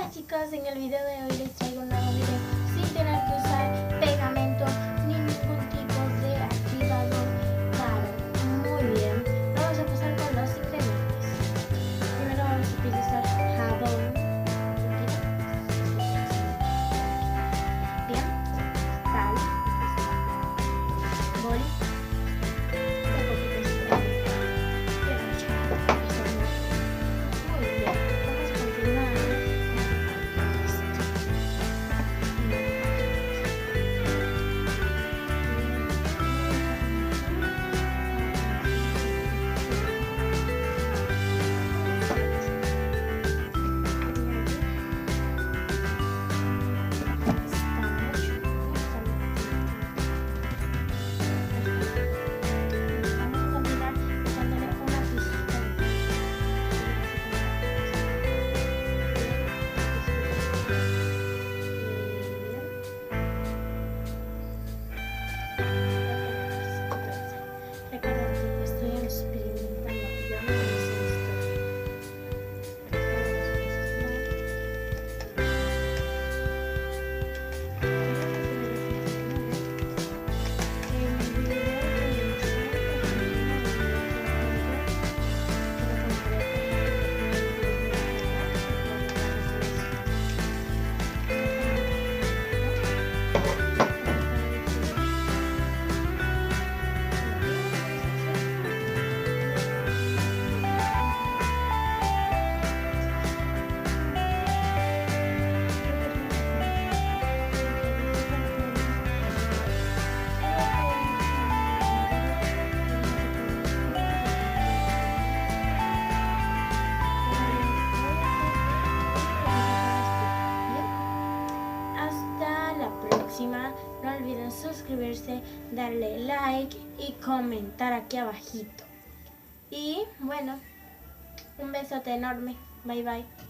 Hola chicos, en el video de hoy les traigo un nuevo video sin tener que usar pegamento ni ningún tipo de activador caro. Muy bien, vamos a empezar con los ingredientes. Primero vamos a utilizar jabón. Bien, sal, bol, un poquito de spray. Muy bien, vamos a continuar. No olviden suscribirse, darle like y comentar aquí abajito. Y bueno, un besote enorme. Bye bye.